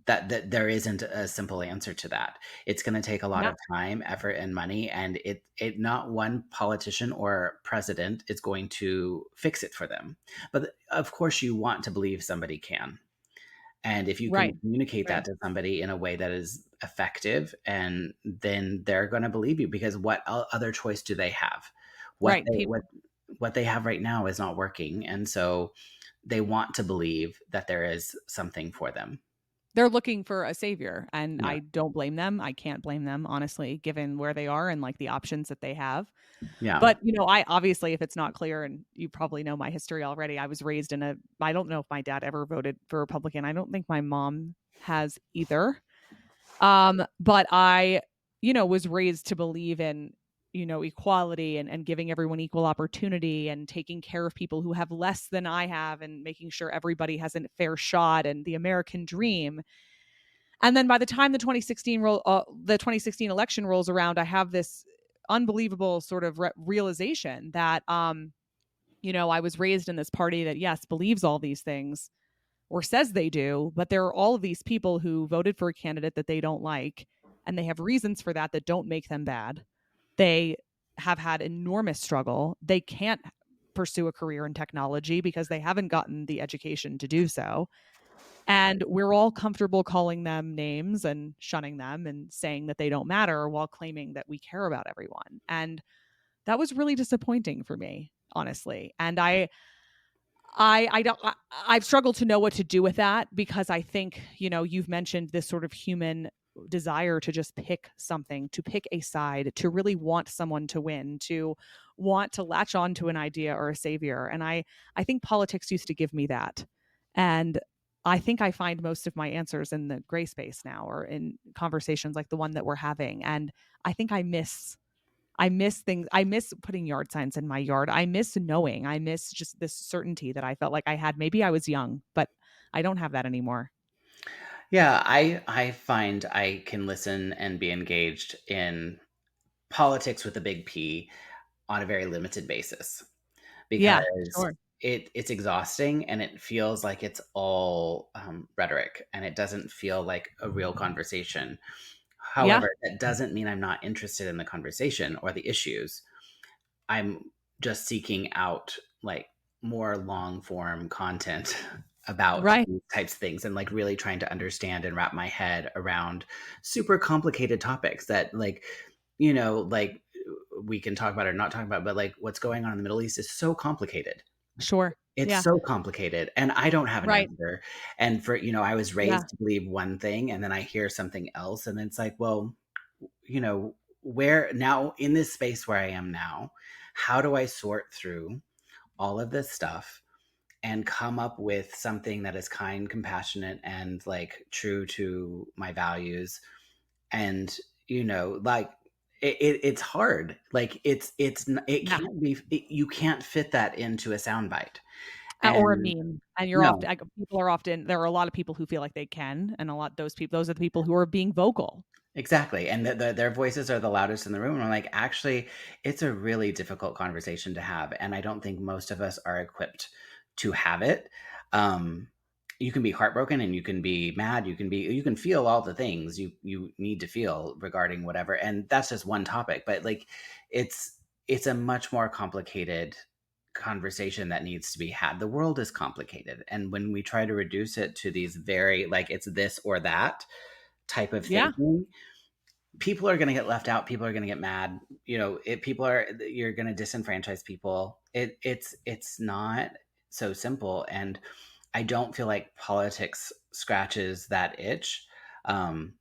That there isn't a simple answer to that. It's going to take a lot Yeah. of time, effort, and money, and it not one politician or president is going to fix it for them. But of course, you want to believe somebody can. And if you can Right. communicate that Right. to somebody in a way that is effective, and then they're going to believe you, because what other choice do they have? What Right. they what they have right now is not working, and so they want to believe that there is something for them. They're looking for a savior, and Yeah. I don't blame them. I can't blame them, honestly, given where they are and like the options that they have. Yeah. But, I obviously, if it's not clear, and you probably know my history already, I was raised I don't know if my dad ever voted for Republican. I don't think my mom has either. But I, was raised to believe in, equality and giving everyone equal opportunity and taking care of people who have less than I have and making sure everybody has a fair shot and the American dream. And then by the time the 2016 election rolls around, I have this unbelievable sort of realization that, I was raised in this party that, yes, believes all these things or says they do, but there are all of these people who voted for a candidate that they don't like, and they have reasons for that don't make them bad. They have had enormous struggle. They can't pursue a career in technology because they haven't gotten the education to do so. And we're all comfortable calling them names and shunning them and saying that they don't matter while claiming that we care about everyone. And that was really disappointing for me, honestly. And I don't I've struggled to know what to do with that, because I think, you've mentioned this sort of human desire to just pick something, to pick a side, to really want someone to win, to want to latch on to an idea or a savior. And I think politics used to give me that. And I think I find most of my answers in the gray space now, or in conversations like the one that we're having. And I think I miss things. I miss putting yard signs in my yard. I miss knowing. I miss just this certainty that I felt like I had. Maybe I was young, but I don't have that anymore. Yeah, I find I can listen and be engaged in politics with a big P on a very limited basis Yeah, because sure. it's exhausting and it feels like it's all rhetoric and it doesn't feel like a real conversation. Yeah, However, that doesn't mean I'm not interested in the conversation or the issues. I'm just seeking out like more long form content about right. these types of things and like really trying to understand and wrap my head around super complicated topics that like we can talk about or not talk about, but like what's going on in the Middle East is so complicated. Sure. It's Yeah, so complicated and I don't have an right. answer. And I was Yeah. raised to believe one thing and then I hear something else and it's like, well, you know, where now in this space where I am now, how do I sort through all of this stuff and come up with something that is kind, compassionate, and like true to my values? And like it's hard. Like it Yeah. can't be. You can't fit that into a soundbite. Or a And meme. And you're no, often people are often there are a lot of people who feel like they can, and a lot those are the people who are being vocal. exactly, and their voices are the loudest in the room, and I'm like, actually, it's a really difficult conversation to have, and I don't think most of us are equipped to have it. Um, you can be heartbroken, and you can be mad, you can feel all the things you need to feel regarding whatever, and that's just one topic. But like, it's a much more complicated conversation that needs to be had. The world is complicated, and when we try to reduce it to these very like it's this or that type of Yeah. thinking, people are going to get left out. People are going to get mad. You're going to disenfranchise people. It's not so simple. And I don't feel like politics scratches that itch. Um,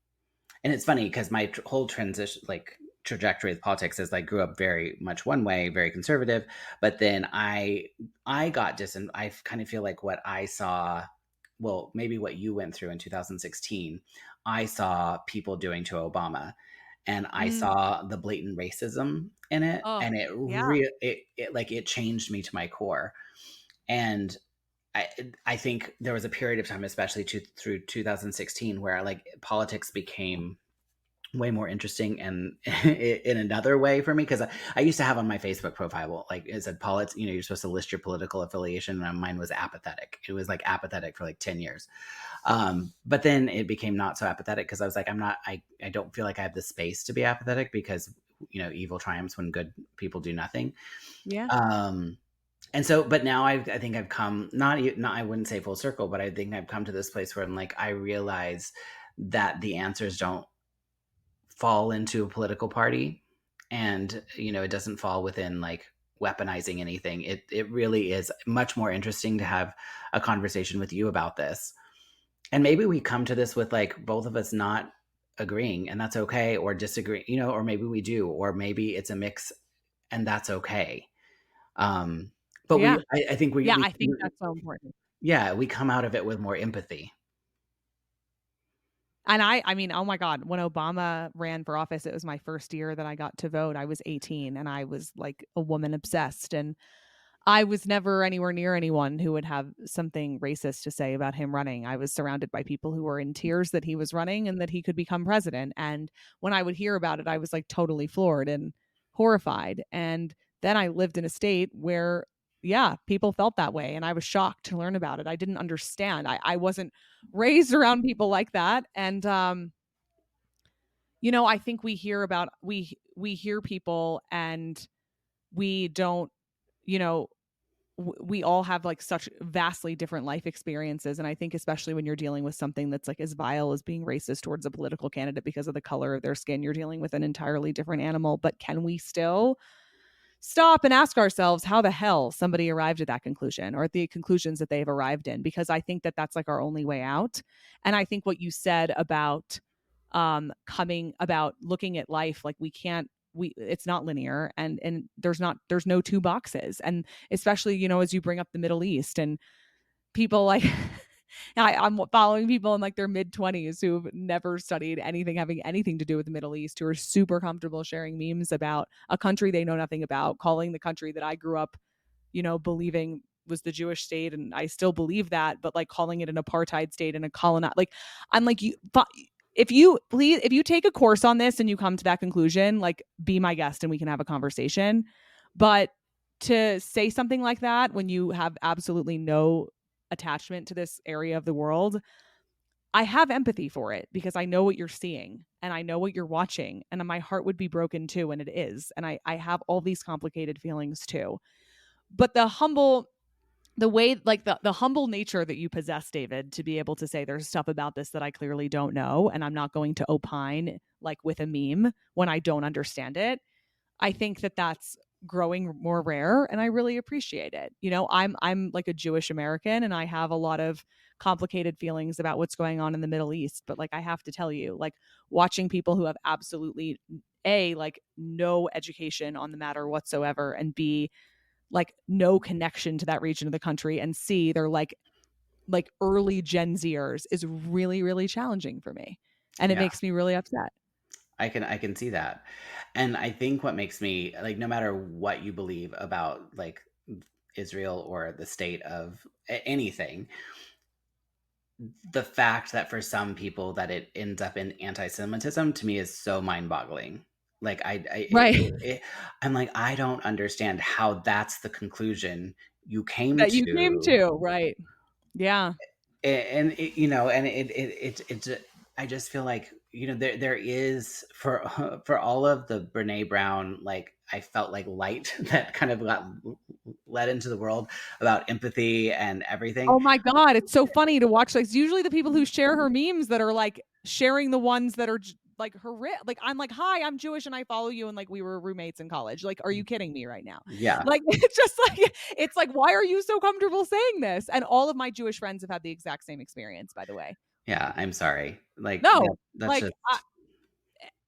and it's funny because my whole transition, like trajectory with politics is like grew up very much one way, very conservative, but then I got I kind of feel like what I saw, well, maybe what you went through in 2016, I saw people doing to Obama, and I Mm. saw the blatant racism in it, Oh, and yeah. it changed me to my core. And I I think there was a period of time, especially through 2016, where like politics became way more interesting and in another way for me, because I used to have on my Facebook profile like it said politics, you're supposed to list your political affiliation, and mine was apathetic. It was like apathetic for like 10 years. But then it became not so apathetic because I was like, I don't feel like I have the space to be apathetic because evil triumphs when good people do nothing. Yeah. um and so, but now I think I've come, not, I wouldn't say full circle, but I think I've come to this place where I'm like, I realize that the answers don't fall into a political party, and it doesn't fall within like weaponizing anything. It really is much more interesting to have a conversation with you about this, and maybe we come to this with like both of us not agreeing, and that's okay, or disagree, or maybe we do, or maybe it's a mix, and that's okay. But Yeah. I think Yeah, I think that's so important. yeah, we come out of it with more empathy. And I mean, oh my God, when Obama ran for office, it was my first year that I got to vote. I was 18 and I was like a woman obsessed. And I was never anywhere near anyone who would have something racist to say about him running. I was surrounded by people who were in tears that he was running and that he could become president. And when I would hear about it, I was like totally floored and horrified. And then I lived in a state where, yeah, people felt that way. And I was shocked to learn about it. I didn't understand. I wasn't raised around people like that. And, I think we hear people and we don't, you know, we all have like such vastly different life experiences, and I think especially when you're dealing with something that's like as vile as being racist towards a political candidate because of the color of their skin, you're dealing with an entirely different animal. But can we still stop and ask ourselves how the hell somebody arrived at that conclusion or at the conclusions that they've arrived in? Because I think that that's like our only way out. And I think what you said about coming about looking at life, like we can't, it's not linear, and there's no two boxes. And especially, as you bring up the Middle East and people like I'm following people in like their mid 20s who've never studied anything having anything to do with the Middle East, who are super comfortable sharing memes about a country they know nothing about, calling the country that I grew up, believing was the Jewish state, and I still believe that, but like calling it an apartheid state and a colonize, like I'm like, if you take a course on this and you come to that conclusion, like be my guest and we can have a conversation. But to say something like that when you have absolutely no attachment to this area of the world, I have empathy for it because I know what you're seeing and I know what you're watching, and my heart would be broken too, and it is. And I have all these complicated feelings too. But the way, like the humble nature that you possess, David, to be able to say there's stuff about this that I clearly don't know, and I'm not going to opine like with a meme when I don't understand it. I think that that's growing more rare, and I really appreciate it. You know, I'm like a Jewish American, and I have a lot of complicated feelings about what's going on in the Middle East, but like I have to tell you, like watching people who have absolutely like no education on the matter whatsoever, and B, like no connection to that region of the country, and C, they're like early Gen Zers, is really, really challenging for me. And it Yeah. makes me really upset. I can see that. And I think what makes me like, no matter what you believe about like Israel or the state of anything, the fact that for some people that it ends up in anti-Semitism to me is so mind-boggling. Like Right. I'm like, I don't understand how that's the conclusion you came That you came to. to, right. Yeah. And it, you know, and I just feel like, you know, there is for for all of the Brene Brown, like I felt like light that kind of got let into the world about empathy and everything. Oh my God. It's so funny to watch. Like, it's usually the people who share her memes that are like sharing the ones that are like like I'm like, hi, I'm Jewish and I follow you, and like we were roommates in college. Like, are you kidding me right now? Yeah, Like it's just like, it's like, why are you so comfortable saying this? And all of my Jewish friends have had the exact same experience, by the way. yeah, I'm sorry, like No, that's like just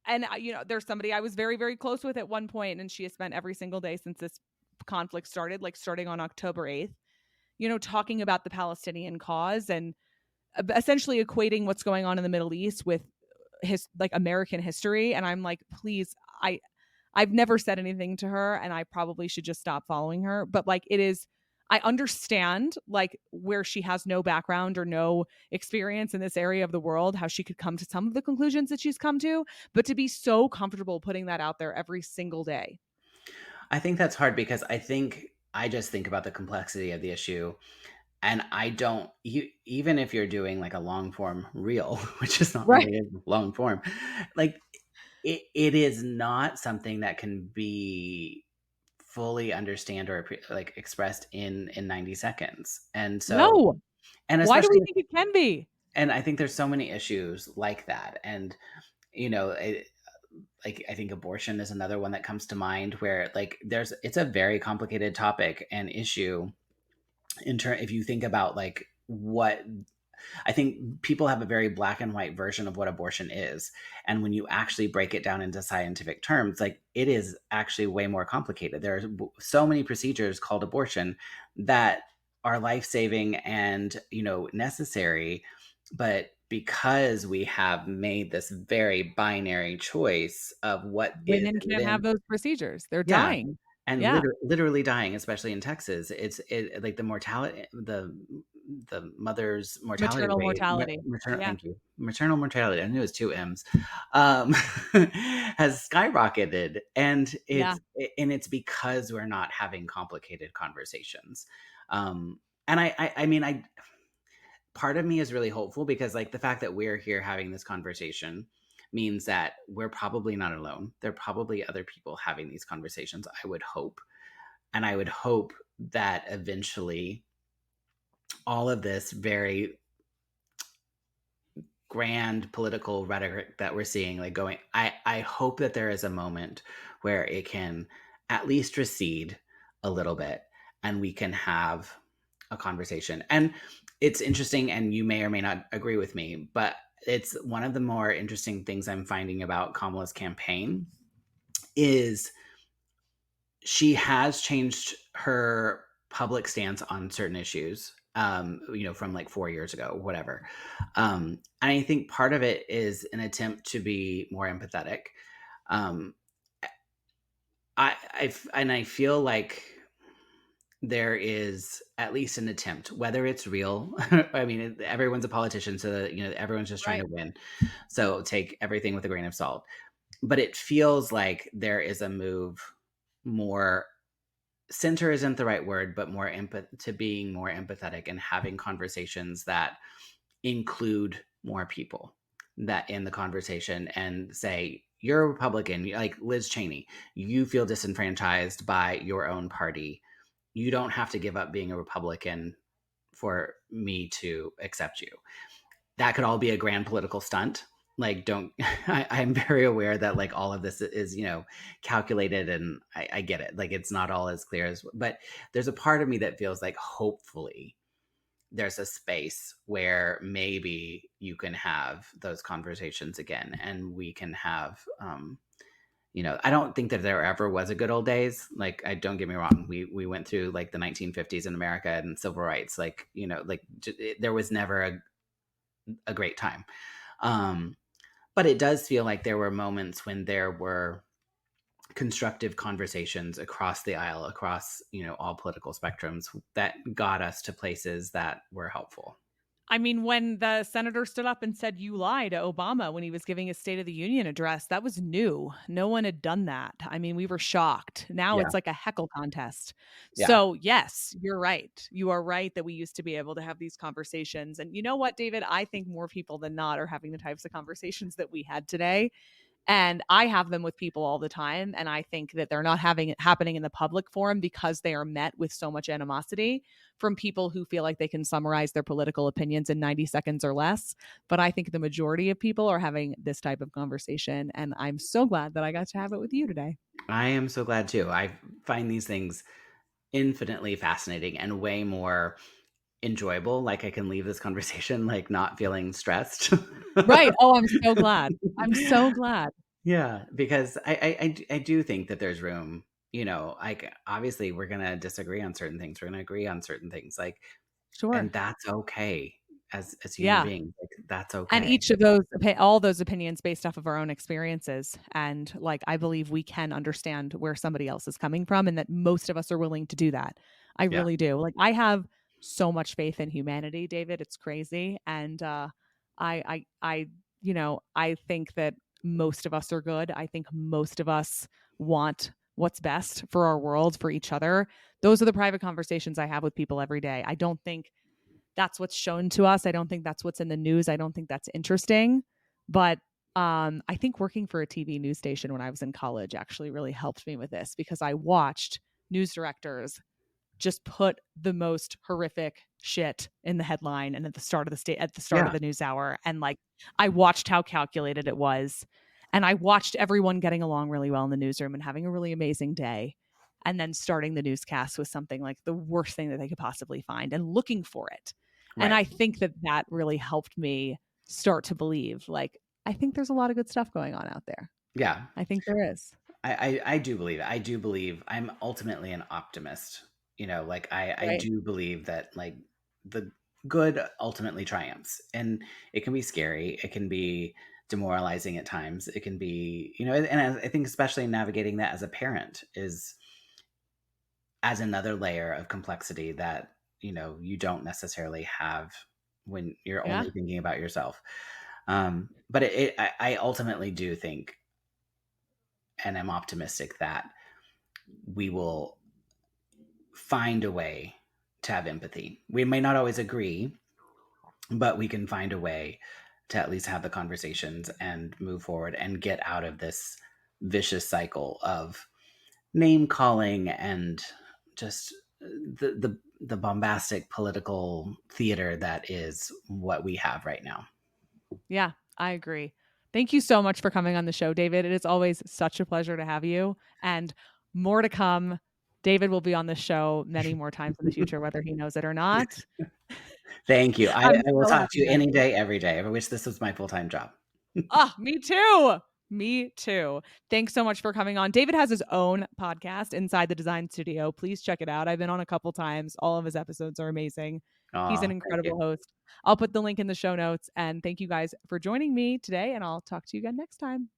and you know, there's somebody I was very, very close with at one point, and she has spent every single day since this conflict started, like starting on October 8th, you know, talking about the Palestinian cause and essentially equating what's going on in the Middle East with his like American history. And I'm like, please, I've never said anything to her, and I probably should just stop following her. But like, it is, I understand like where she has no background or no experience in this area of the world, how she could come to some of the conclusions that she's come to, but to be so comfortable putting that out there every single day. I think that's hard because I just think about the complexity of the issue. And I don't, even if you're doing like a long form reel, which is not Right. really a long form, like it is not something that can be fully understand or like expressed in 90 seconds. And so, No. and Why do we especially, think it can be? and I think there's so many issues like that. And, you know, like I think abortion is another one that comes to mind where like it's a very complicated topic and issue in turn if you think about like what I think people have a very black and white version of what abortion is. And when you actually break it down into scientific terms, like it is actually way more complicated. There are so many procedures called abortion that are life-saving and, you know, necessary, but because we have made this very binary choice of what is Women and can't have then those procedures. They're yeah, dying. and Yeah. literally dying, especially in Texas. Like the mortality, the mother's mortality Maternal rate, mortality. maternal. Yeah. Thank you. Maternal mortality. I knew it was two M's. Has skyrocketed, Yeah. and it's because we're not having complicated conversations. And I mean, part of me is really hopeful because like the fact that we're here having this conversation means that we're probably not alone. There are probably other people having these conversations, I would hope. And I would hope that eventually all of this very grand political rhetoric that we're seeing like going, I hope that there is a moment where it can at least recede a little bit and we can have a conversation. And it's interesting, and you may or may not agree with me, but it's one of the more interesting things I'm finding about Kamala's campaign is she has changed her public stance on certain issues, you know, from like 4 years ago, whatever. And I think part of it is an attempt to be more empathetic. Um, and I feel like there is at least an attempt, whether it's real. I mean, everyone's a politician, so everyone's just trying Right. to win. So take everything with a grain of salt. But it feels like there is a move more center isn't the right word, but more to being more empathetic and having conversations that include more people that in the conversation and say, you're a Republican, like Liz Cheney, you feel disenfranchised by your own party. You don't have to give up being a Republican for me to accept you. That could all be a grand political stunt. Like, don't, I'm very aware that like all of this is, calculated, and I get it. Like, it's not all as clear as, but there's a part of me that feels like hopefully there's a space where maybe you can have those conversations again, and we can have, I don't think that there ever was a good old days. Like, I don't get me wrong. We went through like the 1950s in America and civil rights. Like, there was never a great time. Um, but it does feel like there were moments when there were constructive conversations across the aisle, across, all political spectrums that got us to places that were helpful. I mean, when the senator stood up and said, "You lie" to Obama when he was giving his State of the Union address, that was new. No one had done that. I mean, we were shocked. Now Yeah. it's like a heckle contest. Yeah. So, yes, you're right. You are right that we used to be able to have these conversations. And you know what, David? I think more people than not are having the types of conversations that we had today. And I have them with people all the time. And I think that they're not having it happening in the public forum because they are met with so much animosity from people who feel like they can summarize their political opinions in 90 seconds or less. But I think the majority of people are having this type of conversation. And I'm so glad that I got to have it with you today. I am so glad too. I find these things infinitely fascinating and way more enjoyable. Like, I can leave this conversation like not feeling stressed. Right. Oh, I'm so glad. I'm so glad. Yeah, because I do think that there's room, like, obviously we're gonna disagree on certain things. We're gonna agree on certain things, like, Sure. and that's okay as human Yeah. beings. Like, that's And okay. each of those all those opinions based off of our own experiences, and, like, I believe we can understand where somebody else is coming from and that most of us are willing to do that. I Yeah. really do. Like, I have so much faith in humanity, David, it's crazy, and, I I think that most of us are good. I think most of us want what's best for our world, for each other. Those are the private conversations I have with people every day. I don't think that's what's shown to us. I don't think that's what's in the news. I don't think that's interesting. But I think working for a TV news station when I was in college actually really helped me with this because I watched news directors just put the most horrific shit in the headline and at the start of Yeah. the news hour. And like I watched how calculated it was. And I watched everyone getting along really well in the newsroom and having a really amazing day. And then starting the newscast with something like the worst thing that they could possibly find and looking for it. And Right. I think that that really helped me start to believe like, I think there's a lot of good stuff going on out there. Yeah. I think there is. I do believe it. I do believe I'm ultimately an optimist. Like, I Right. do believe that like the good ultimately triumphs, and it can be scary. It can be demoralizing at times. It can be, and I think especially navigating that as a parent is as another layer of complexity that, you don't necessarily have when you're Yeah. only thinking about yourself. But I ultimately do think, and I'm optimistic that we will find a way to have empathy. We may not always agree, but we can find a way to at least have the conversations and move forward and get out of this vicious cycle of name calling and just the bombastic political theater that is what we have right now. Yeah, I agree. Thank you so much for coming on the show, David. It is always such a pleasure to have you and more to come. David will be on the show many more times in the future, whether he knows it or not. Thank you. I, I'm I will so talk happy to you to have any you. day, every day. I wish this was my full-time job. Ah, me too. Me too. Thanks so much for coming on. David has his own podcast, Inside the Design Studio. Please check it out. I've been on a couple times. All of his episodes are amazing. He's Oh, an thank you. incredible host. I'll put the link in the show notes. And thank you guys for joining me today. And I'll talk to you again next time.